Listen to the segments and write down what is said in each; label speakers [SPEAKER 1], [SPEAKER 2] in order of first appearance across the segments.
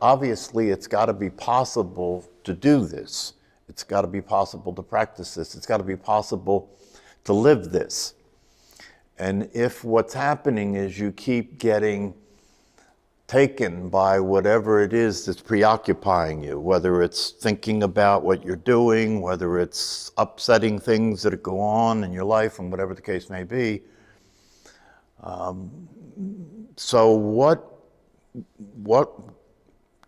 [SPEAKER 1] Obviously, it's got to be possible to do this. It's got to be possible to practice this. It's got to be possible to live this. And if what's happening is you keep getting taken by whatever it is that's preoccupying you, whether it's thinking about what you're doing, whether it's upsetting things that go on in your life, and whatever the case may be. So what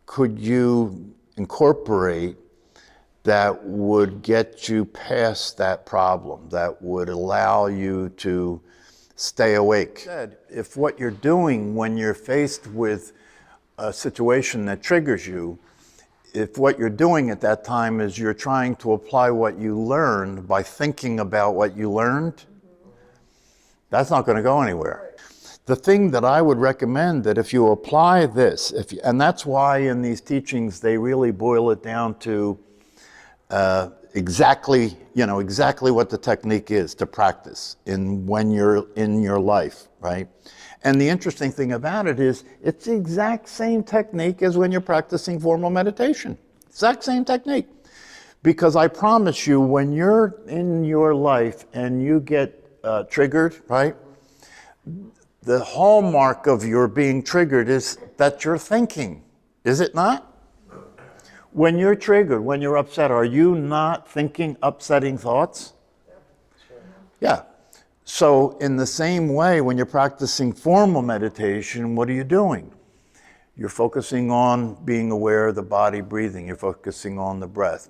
[SPEAKER 1] could you incorporate that would get you past that problem, that would allow you to stay awake? If what you're doing when you're faced with a situation that triggers you, if what you're doing at that time is you're trying to apply what you learned by thinking about what you learned, that's not going to go anywhere. The thing that I would recommend that if you apply this, and that's why in these teachings they really boil it down to exactly what the technique is to practice when you're in your life, right? And the interesting thing about it is it's the exact same technique as when you're practicing formal meditation. Exact same technique. Because I promise you, when you're in your life and you get triggered, right? The hallmark of your being triggered is that you're thinking, is it not? When you're triggered, when you're upset, are you not thinking upsetting thoughts? Yeah. So in the same way, when you're practicing formal meditation, what are you doing? You're focusing on being aware of the body breathing. You're focusing on the breath.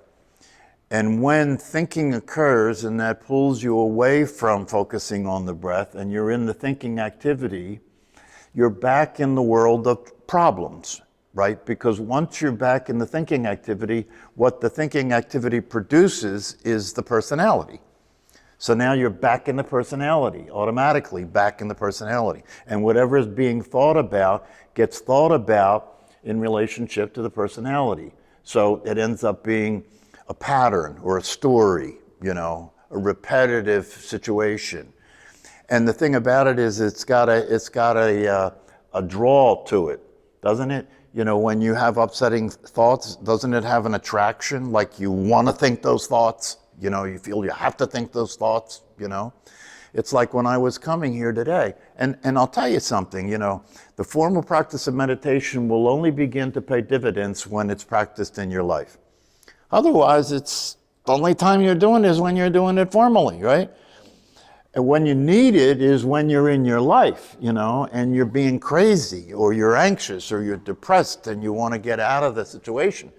[SPEAKER 1] And when thinking occurs and that pulls you away from focusing on the breath and you're in the thinking activity, you're back in the world of problems, right? Because once you're back in the thinking activity, what the thinking activity produces is the personality. So now you're back in the personality, automatically back in the personality. And whatever is being thought about gets thought about in relationship to the personality. So it ends up being a pattern or a story, a repetitive situation. And the thing about it is it's got a draw to it, doesn't it? When you have upsetting thoughts, doesn't it have an attraction? Like you want to think those thoughts, you feel you have to think those thoughts, It's like when I was coming here today. And I'll tell you something, the formal practice of meditation will only begin to pay dividends when it's practiced in your life. Otherwise, it's the only time you're doing it is when you're doing it formally, right? And when you need it is when you're in your life, and you're being crazy or you're anxious or you're depressed and you want to get out of the situation.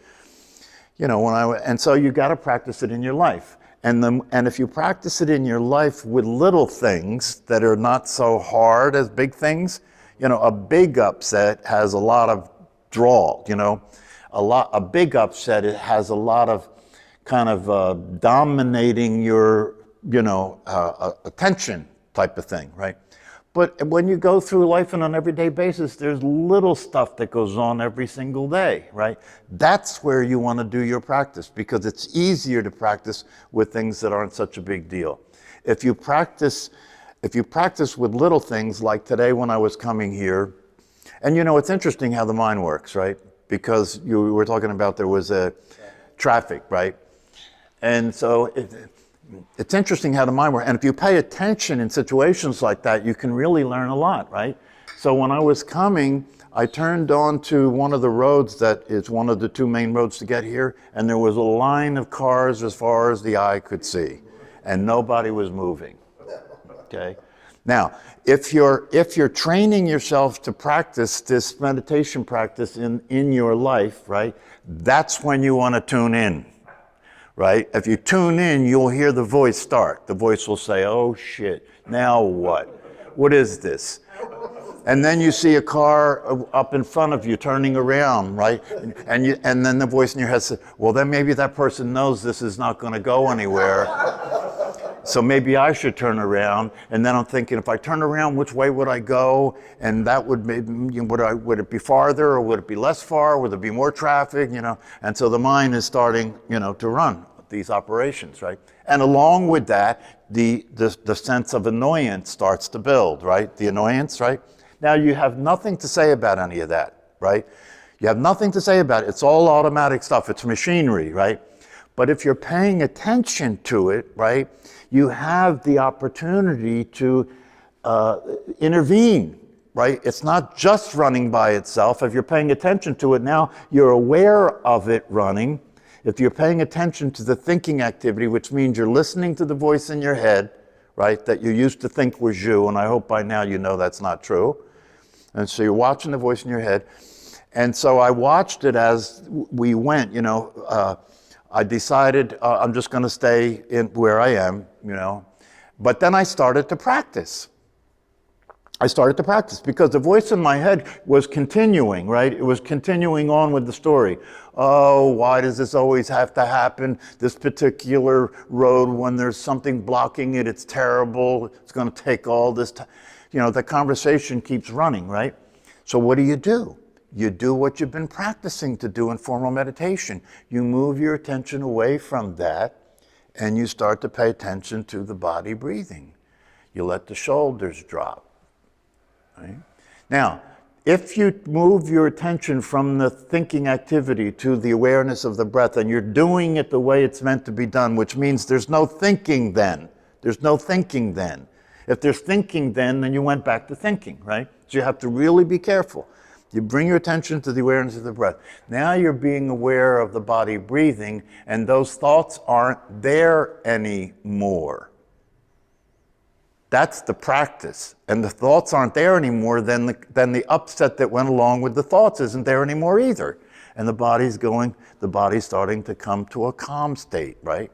[SPEAKER 1] And so you got to practice it in your life. And if you practice it in your life with little things that are not so hard as big things, a big upset has a lot of draw, a big upset, it has a lot of kind of dominating your, attention type of thing, right? But when you go through life on an everyday basis, there's little stuff that goes on every single day, right? That's where you want to do your practice because it's easier to practice with things that aren't such a big deal. If you practice with little things like today when I was coming here, and it's interesting how the mind works, right? Because you were talking about there was a traffic, right? And so it's interesting how the mind works. And if you pay attention in situations like that, you can really learn a lot, right? So when I was coming, I turned onto one of the roads that is one of the two main roads to get here, and there was a line of cars as far as the eye could see, and nobody was moving, okay? Now, if you're training yourself to practice this meditation practice in your life, right, that's when you want to tune in, right? If you tune in, you'll hear the voice start. The voice will say, oh shit, now what? What is this? And then you see a car up in front of you turning around, right? And then the voice in your head says, well, then maybe that person knows this is not going to go anywhere. So maybe I should turn around. And then I'm thinking, if I turn around, which way would I go? And that would maybe, would it be farther or would it be less far? Would there be more traffic? And so the mind is starting, to run these operations, right? And along with that, the sense of annoyance starts to build, right? The annoyance, right? Now you have nothing to say about any of that, right? You have nothing to say about it. It's all automatic stuff. It's machinery, right? But if you're paying attention to it, right, you have the opportunity to intervene, right? It's not just running by itself. If you're paying attention to it now, you're aware of it running. If you're paying attention to the thinking activity, which means you're listening to the voice in your head, right, that you used to think was you, and I hope by now you know that's not true. And so you're watching the voice in your head. And so I watched it as we went, I decided I'm just going to stay in where I am, But then I started to practice. Because the voice in my head was continuing, right? It was continuing on with the story. Oh, why does this always have to happen? This particular road, when there's something blocking it, it's terrible. It's going to take all this time. The conversation keeps running, right? So what do? You do what you've been practicing to do in formal meditation. You move your attention away from that and you start to pay attention to the body breathing. You let the shoulders drop. Right? Now, if you move your attention from the thinking activity to the awareness of the breath, and you're doing it the way it's meant to be done, which means there's no thinking then. There's no thinking then. If there's thinking then you went back to thinking, right? So you have to really be careful. You bring your attention to the awareness of the breath. Now you're being aware of the body breathing, and those thoughts aren't there anymore. That's the practice. And the thoughts aren't there anymore, then the upset that went along with the thoughts isn't there anymore either. And the body's starting to come to a calm state, right?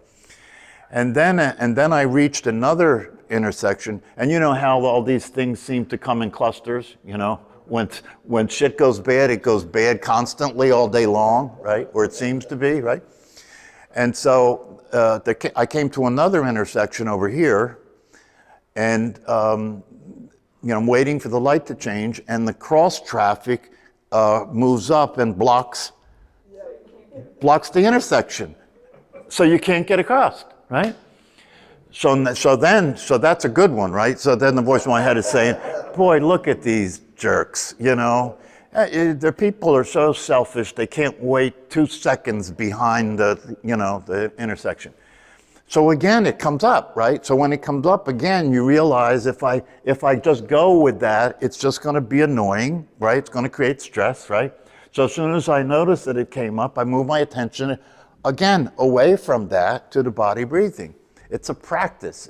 [SPEAKER 1] And then I reached another intersection, and you know how all these things seem to come in clusters, When shit goes bad, it goes bad constantly all day long, right? Or it seems to be, right? And so I came to another intersection over here, and I'm waiting for the light to change, and the cross traffic moves up and blocks the intersection, so you can't get across, right? So that's a good one, right? So then the voice in my head is saying, "Boy, look at these jerks, The people are so selfish; they can't wait 2 seconds behind the intersection." So again, it comes up, right? So when it comes up again, you realize if I just go with that, it's just going to be annoying, right? It's going to create stress, right? So as soon as I notice that it came up, I move my attention again away from that to the body breathing. It's a practice,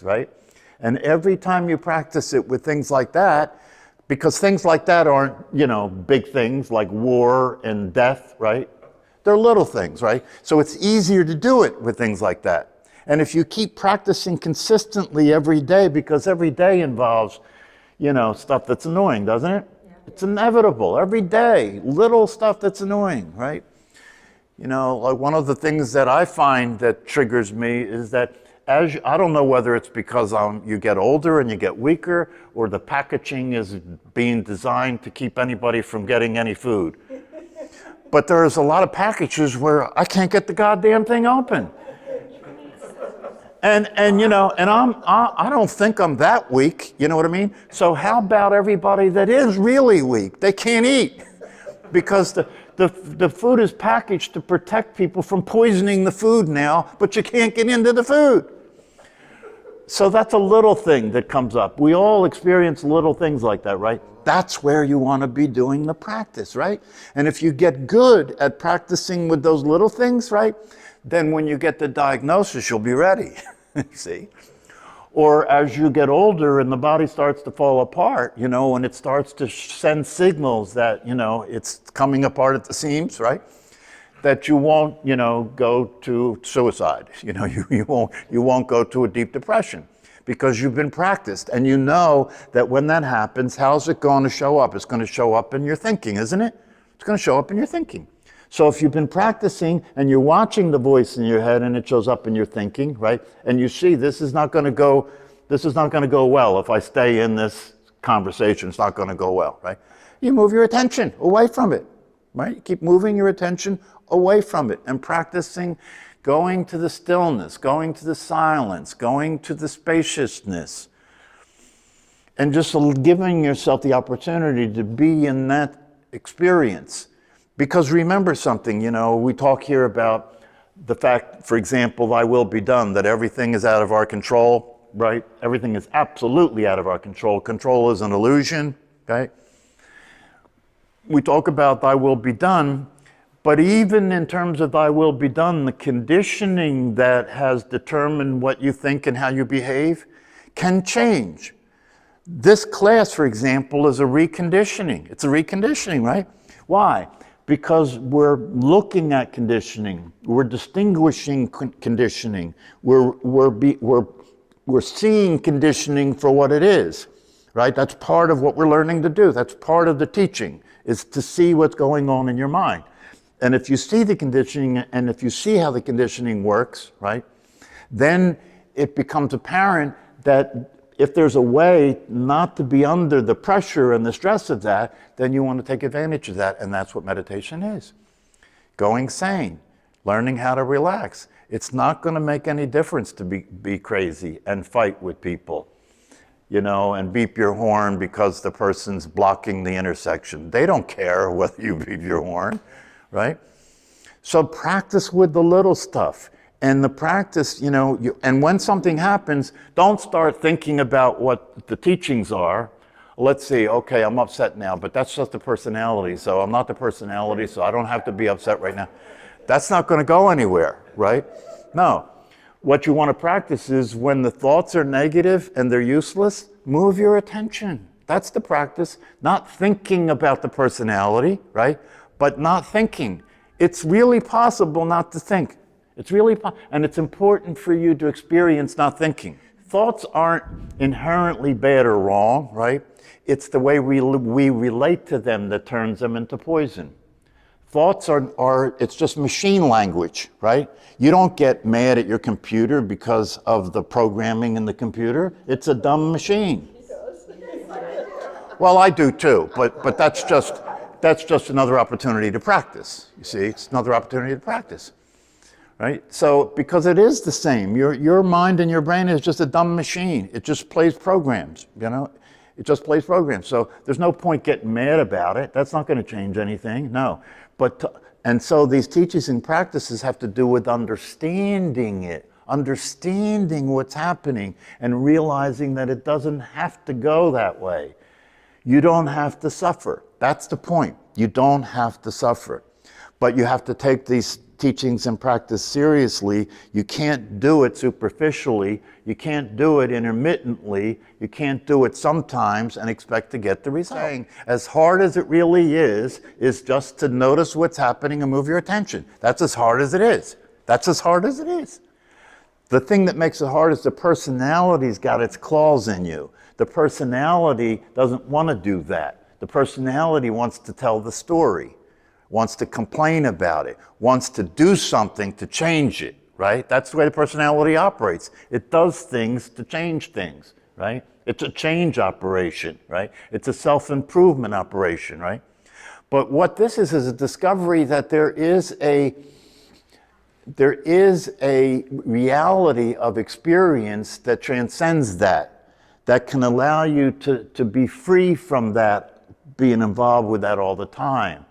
[SPEAKER 1] right? And every time you practice it with things like that, because things like that aren't, big things like war and death, right? They're little things, right? So it's easier to do it with things like that. And if you keep practicing consistently every day, because every day involves, stuff that's annoying, doesn't it? Yeah. It's inevitable. Every day, little stuff that's annoying, right? Like one of the things that I find that triggers me is that I don't know whether it's because you get older and you get weaker, or the packaging is being designed to keep anybody from getting any food. But there's a lot of packages where I can't get the goddamn thing open. And I don't think I'm that weak, you know what I mean? So how about everybody that is really weak? They can't eat because the food is packaged to protect people from poisoning the food now, but you can't get into the food. So that's a little thing that comes up. We all experience little things like that, right? That's where you want to be doing the practice, right? And if you get good at practicing with those little things, right, then when you get the diagnosis, you'll be ready, see? Or as you get older and the body starts to fall apart, and it starts to send signals that, it's coming apart at the seams, right? That you won't, go to suicide. You won't go to a deep depression because you've been practiced. And you know that when that happens, how's it going to show up? It's going to show up in your thinking, isn't it? It's going to show up in your thinking. So if you've been practicing and you're watching the voice in your head and it shows up in your thinking, right? And you see this is not going to go well if I stay in this conversation. It's not going to go well, right? You move your attention away from it, right? You keep moving your attention away from it and practicing going to the stillness, going to the silence, going to the spaciousness, and just giving yourself the opportunity to be in that experience. Because remember something, we talk here about the fact, for example, thy will be done, that everything is out of our control, right? Everything is absolutely out of our control. Control is an illusion, okay? We talk about thy will be done, but even in terms of thy will be done, the conditioning that has determined what you think and how you behave can change. This class, for example, is a reconditioning. It's a reconditioning, right? Why? Because we're looking at conditioning, we're distinguishing conditioning, we're seeing conditioning for what it is, right? That's part of what we're learning to do. That's part of the teaching, is to see what's going on in your mind. And if you see the conditioning, and if you see how the conditioning works, right, then it becomes apparent that if there's a way not to be under the pressure and the stress of that, then you want to take advantage of that, and that's what meditation is. Going sane, learning how to relax. It's not going to make any difference to be crazy and fight with people, and beep your horn because the person's blocking the intersection. They don't care whether you beep your horn, right? So practice with the little stuff. And the practice, and when something happens, don't start thinking about what the teachings are. Let's see, okay, I'm upset now, but that's just the personality. So I'm not the personality, so I don't have to be upset right now. That's not going to go anywhere, right? No. What you want to practice is when the thoughts are negative and they're useless, move your attention. That's the practice. Not thinking about the personality, right? But not thinking. It's really possible not to think. It's really, and it's important for you to experience not thinking. Thoughts aren't inherently bad or wrong, right? It's the way we relate to them that turns them into poison. Thoughts it's just machine language, right? You don't get mad at your computer because of the programming in the computer. It's a dumb machine. Well, I do too, but that's just another opportunity to practice. You see, it's another opportunity to practice. Right? So, because it is the same. Your mind and your brain is just a dumb machine. It just plays programs, It just plays programs. So there's no point getting mad about it. That's not going to change anything, no. And so these teachings and practices have to do with understanding it, understanding what's happening, and realizing that it doesn't have to go that way. You don't have to suffer. That's the point. You don't have to suffer. But you have to take these teachings and practice seriously. You can't do it superficially. You can't do it intermittently. You can't do it sometimes and expect to get the result. As hard as it really is just to notice what's happening and move your attention. That's as hard as it is. That's as hard as it is. The thing that makes it hard is the personality's got its claws in you. The personality doesn't want to do that. The personality wants to tell the story, wants to complain about it, wants to do something to change it, right? That's the way the personality operates. It does things to change things, right? It's a change operation, right? It's a self-improvement operation, right? But what this is a discovery that there is a reality of experience that transcends that can allow you to be free from that, being involved with that all the time.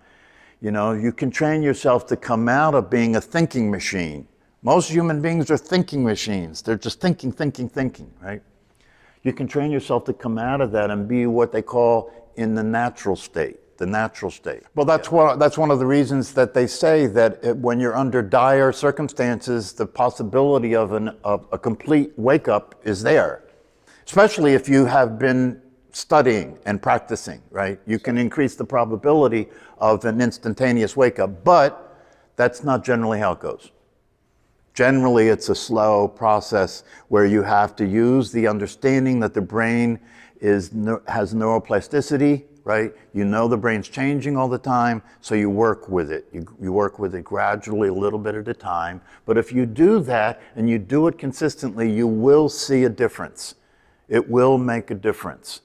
[SPEAKER 1] You can train yourself to come out of being a thinking machine. Most human beings are thinking machines. They're just thinking, right? You can train yourself to come out of that and be what they call in the natural state. Well, that's one of the reasons that they say that when you're under dire circumstances, the possibility of a complete wake-up is there. Especially if you have been studying and practicing, right? You can increase the probability of an instantaneous wake-up, but that's not generally how it goes. Generally, it's a slow process where you have to use the understanding that the brain has neuroplasticity, right? The brain's changing all the time, so you work with it. You work with it gradually, a little bit at a time. But if you do that and you do it consistently, you will see a difference. It will make a difference.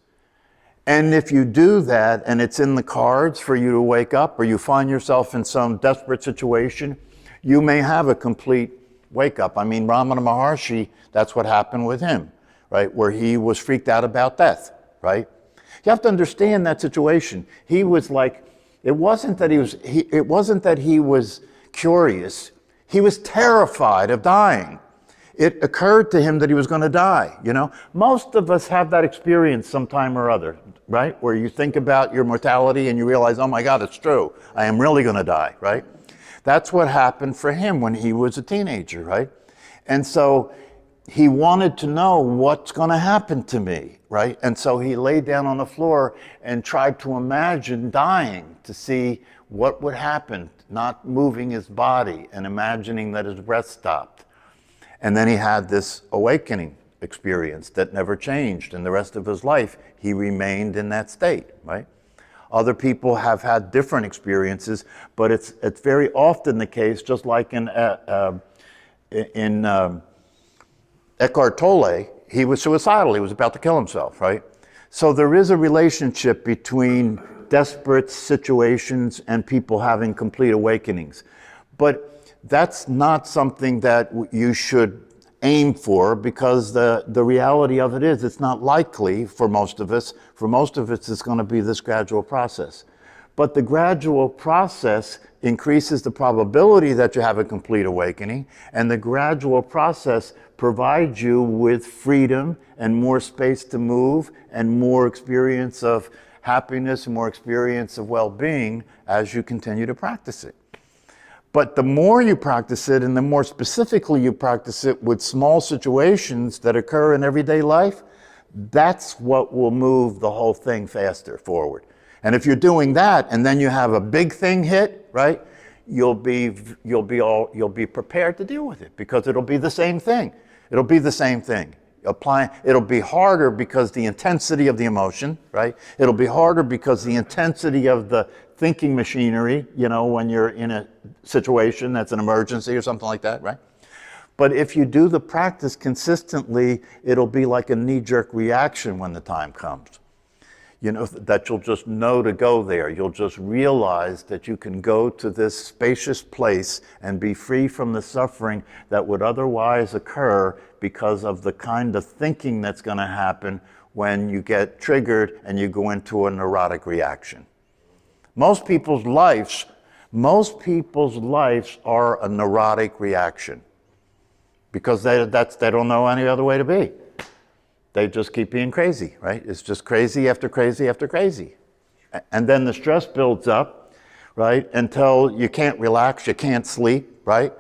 [SPEAKER 1] And if you do that and it's in the cards for you to wake up, or you find yourself in some desperate situation, you may have a complete wake up. I mean, Ramana Maharshi, that's what happened with him, right? Where he was freaked out about death, right? You have to understand that situation. He was like It wasn't that it wasn't that he was curious. He was terrified of dying. It occurred to him that he was going to die, you know? Most of us have that experience sometime or other, right? Where you think about your mortality and you realize, oh my God, it's true. I am really going to die, right? That's what happened for him when he was a teenager, right? And so he wanted to know what's going to happen to me, right? And so he laid down on the floor and tried to imagine dying to see what would happen, not moving his body and imagining that his breath stopped. And then he had this awakening experience that never changed. And the rest of his life, he remained in that state, right? Other people have had different experiences, but it's very often the case, just like in Eckhart Tolle, he was suicidal. He was about to kill himself, right? So there is a relationship between desperate situations and people having complete awakenings. But that's not something that you should aim for, because the reality of it is it's not likely for most of us. For most of us, it's going to be this gradual process. But the gradual process increases the probability that you have a complete awakening, and the gradual process provides you with freedom and more space to move and more experience of happiness and more experience of well-being as you continue to practice it. But the more you practice it, and the more specifically you practice it with small situations that occur in everyday life, that's what will move the whole thing faster forward. And if you're doing that, and then you have a big thing hit, right? You'll be prepared to deal with it, because it'll be the same thing. It'll be the same thing. It'll be harder because the intensity of the emotion, right? It'll be harder because the intensity of the thinking machinery, you know, when you're in a situation that's an emergency or something like that, right? But if you do the practice consistently, it'll be like a knee-jerk reaction when the time comes. You know, that you'll just know to go there. You'll just realize that you can go to this spacious place and be free from the suffering that would otherwise occur because of the kind of thinking that's going to happen when you get triggered and you go into a neurotic reaction. Most people's lives are a neurotic reaction, because they don't know any other way to be. They just keep being crazy, right? It's just crazy after crazy after crazy. And then the stress builds up, right? Until you can't relax, you can't sleep, right?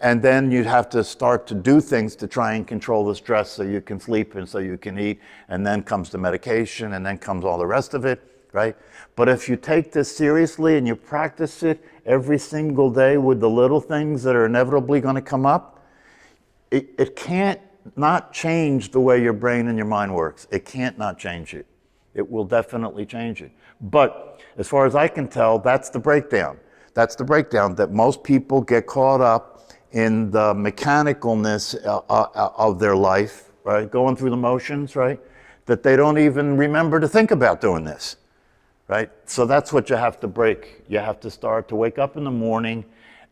[SPEAKER 1] And then you have to start to do things to try and control the stress so you can sleep and so you can eat. And then comes the medication, and then comes all the rest of it, right? But if you take this seriously and you practice it every single day with the little things that are inevitably going to come up, it can't not change the way your brain and your mind works. It can't not change it. It will definitely change it. But as far as I can tell, that's the breakdown. That's the breakdown, that most people get caught up in the mechanicalness of their life, right? Going through the motions, right? That they don't even remember to think about doing this, right? So that's what you have to break. You have to start to wake up in the morning,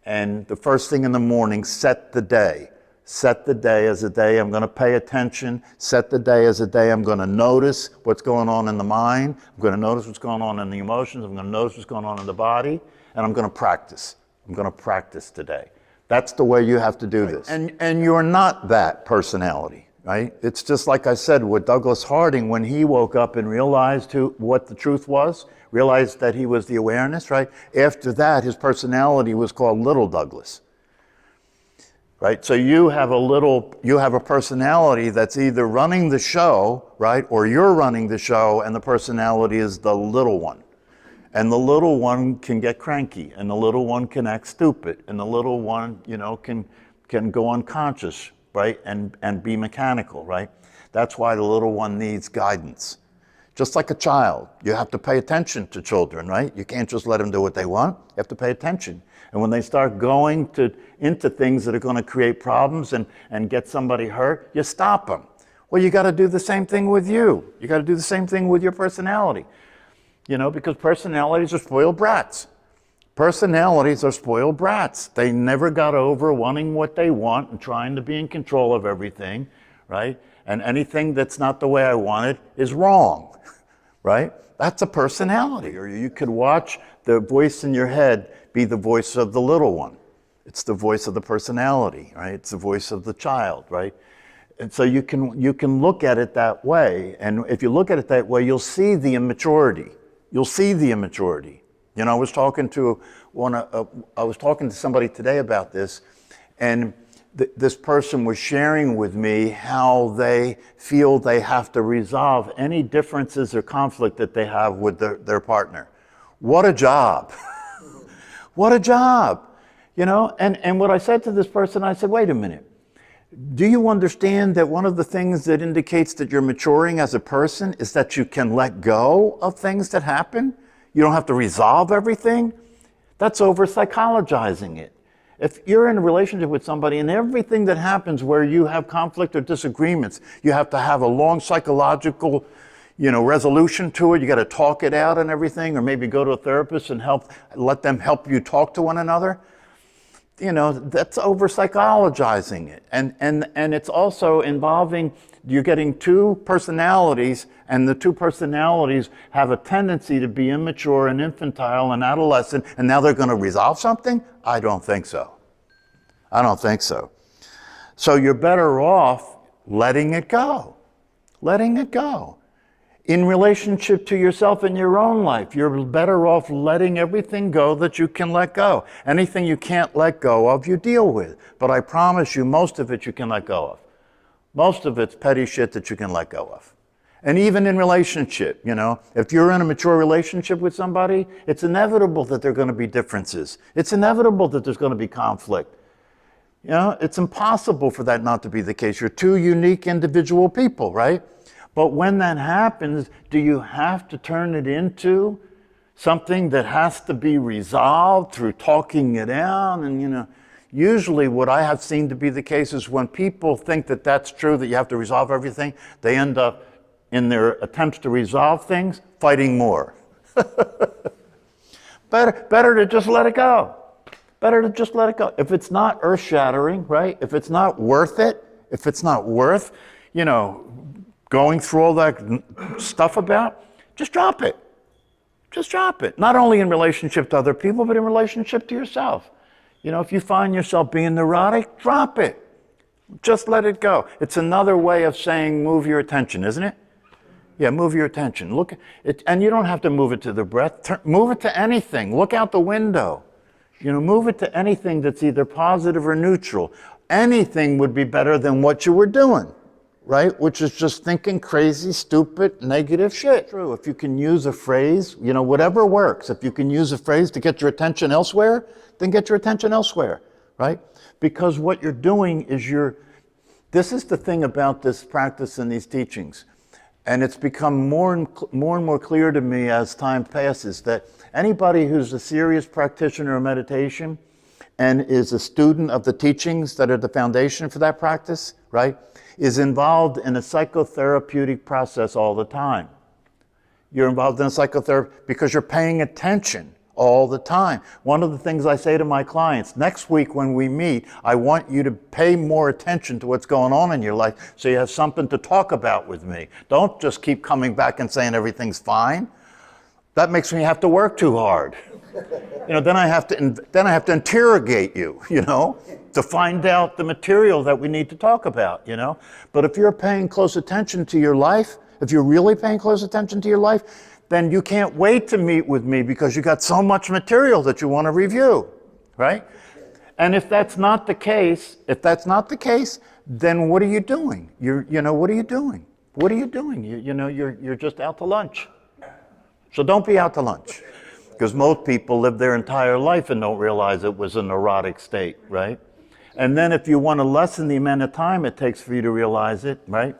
[SPEAKER 1] and the first thing in the morning, set the day. Set the day as a day I'm going to pay attention. Set the day as a day I'm going to notice what's going on in the mind. I'm going to notice what's going on in the emotions. I'm going to notice what's going on in the body. And I'm going to practice. I'm going to practice today. That's the way you have to do this. And you're not that personality, right? It's just like I said with Douglas Harding, when he woke up and realized what the truth was, realized that he was the awareness, right? After that, his personality was called Little Douglas. Right? So you have a personality that's either running the show, right? Or you're running the show, and the personality is the little one. And the little one can get cranky, and the little one can act stupid, and the little one, you know, can go unconscious, right? And be mechanical, right? That's why the little one needs guidance. Just like a child, you have to pay attention to children, right? You can't just let them do what they want. You have to pay attention. And when they start going into things that are going to create problems and get somebody hurt, you stop them. Well, you got to do the same thing with you. You got to do the same thing with your personality. You know, because personalities are spoiled brats. Personalities are spoiled brats. They never got over wanting what they want and trying to be in control of everything, right? And anything that's not the way I want it is wrong, right? That's a personality. Or you could watch the voice in your head be the voice of the little one. It's the voice of the personality, right? It's the voice of the child, right? And so you can look at it that way. And if you look at it that way, you'll see the immaturity. You'll see the immaturity. You know, I was talking to somebody today about this, and this person was sharing with me how they feel they have to resolve any differences or conflict that they have with their partner. What a job. What a job. You know, and what I said to this person, I said, wait a minute. Do you understand that one of the things that indicates that you're maturing as a person is that you can let go of things that happen? You don't have to resolve everything? That's over-psychologizing it. If you're in a relationship with somebody and everything that happens where you have conflict or disagreements, you have to have a long psychological, resolution to it. You got to talk it out and everything, or maybe go to a therapist and let them help you talk to one another. That's over-psychologizing it. And it's also involving, you're getting two personalities, and the two personalities have a tendency to be immature and infantile and adolescent, and now they're going to resolve something? I don't think so. I don't think so. So you're better off letting it go. Letting it go. In relationship to yourself in your own life, you're better off letting everything go that you can let go. Anything you can't let go of, you deal with. But I promise you, most of it you can let go of. Most of it's petty shit that you can let go of. And even in relationship, if you're in a mature relationship with somebody, it's inevitable that there are going to be differences. It's inevitable that there's going to be conflict. It's impossible for that not to be the case. You're two unique individual people, right? But when that happens, do you have to turn it into something that has to be resolved through talking it out? And, usually what I have seen to be the case is when people think that that's true, that you have to resolve everything, they end up, in their attempts to resolve things, fighting more. Better to just let it go. Better to just let it go. If it's not earth-shattering, right? If it's not worth it, if it's not worth, going through all that stuff about, just drop it. Just drop it. Not only in relationship to other people, but in relationship to yourself. If you find yourself being neurotic, drop it. Just let it go. It's another way of saying move your attention, isn't it? Yeah, move your attention. Look at it, and you don't have to move it to the breath. Move it to anything. Look out the window. Move it to anything that's either positive or neutral. Anything would be better than what you were doing. Right? Which is just thinking crazy, stupid, negative shit. True. If you can use a phrase, whatever works. If you can use a phrase to get your attention elsewhere, then get your attention elsewhere, right? Because what you're doing is this is the thing about this practice and these teachings. And it's become more and more clear to me as time passes that anybody who's a serious practitioner of meditation and is a student of the teachings that are the foundation for that practice, right, is involved in a psychotherapeutic process all the time. You're involved in a psychotherapy because you're paying attention all the time. One of the things I say to my clients, next week when we meet, I want you to pay more attention to what's going on in your life so you have something to talk about with me. Don't just keep coming back and saying everything's fine. That makes me have to work too hard. Then I have to interrogate you, to find out the material that we need to talk about, But if you're paying close attention to your life, if you're really paying close attention to your life, then you can't wait to meet with me because you got so much material that you want to review, right? And if that's not the case, then what are you doing? What are you doing? What are you doing? You're just out to lunch. So don't be out to lunch. Because most people live their entire life and don't realize it was a neurotic state, right? And then if you want to lessen the amount of time it takes for you to realize it, right?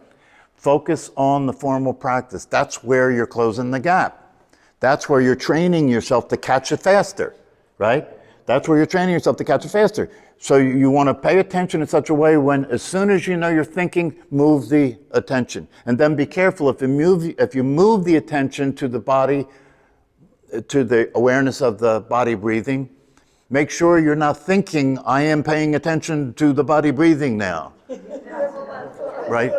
[SPEAKER 1] Focus on the formal practice. That's where you're closing the gap. That's where you're training yourself to catch it faster, right? That's where you're training yourself to catch it faster. So you want to pay attention in such a way when, as soon as you know you're thinking, move the attention. And then be careful if you move the attention to the body, to the awareness of the body breathing, make sure you're not thinking, I am paying attention to the body breathing now. Right?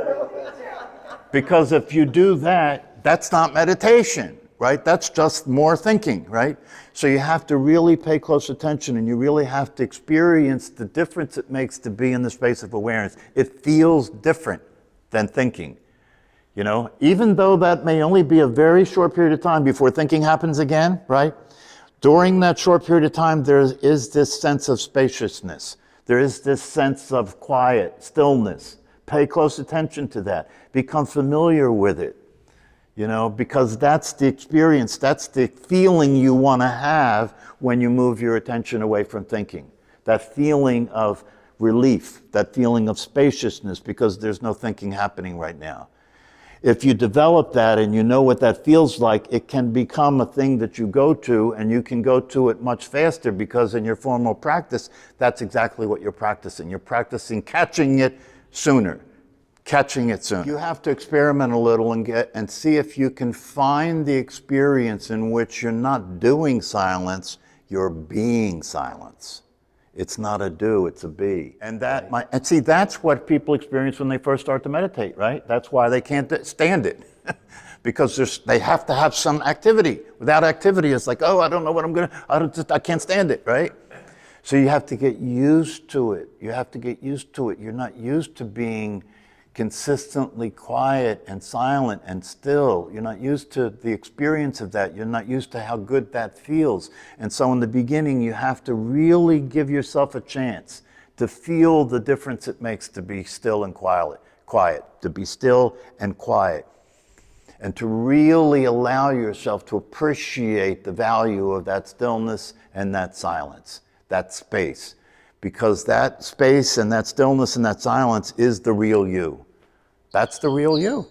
[SPEAKER 1] Because if you do that, that's not meditation. right? That's just more thinking, right? So you have to really pay close attention, and you really have to experience the difference it makes to be in the space of awareness. It feels different than thinking. You know, even though that may only be a very short period of time before thinking happens again, right? During that short period of time, there is this sense of spaciousness. There is this sense of quiet, stillness. Pay close attention to that. Become familiar with it, you know, because that's the experience, that's the feeling you want to have when you move your attention away from thinking. That feeling of relief, that feeling of spaciousness, because there's no thinking happening right now. If you develop that and you know what that feels like, it can become a thing that you go to, and you can go to it much faster, because in your formal practice, that's exactly what you're practicing. You're practicing catching it sooner, catching it sooner. You have to experiment a little and see if you can find the experience in which you're not doing silence, you're being silence. It's not a do, it's a be. And see, that's what people experience when they first start to meditate, right? That's why they can't stand it. Because they have to have some activity. Without activity, it's like, oh, I don't know what I'm I can't stand it, right? So you have to get used to it. You have to get used to it. You're not used to being consistently quiet and silent and still. You're not used to the experience of that. You're not used to how good that feels. And so in the beginning, you have to really give yourself a chance to feel the difference it makes to be still and quiet, to be still and quiet, and to really allow yourself to appreciate the value of that stillness and that silence, that space. Because that space and that stillness and that silence is the real you. That's the real you.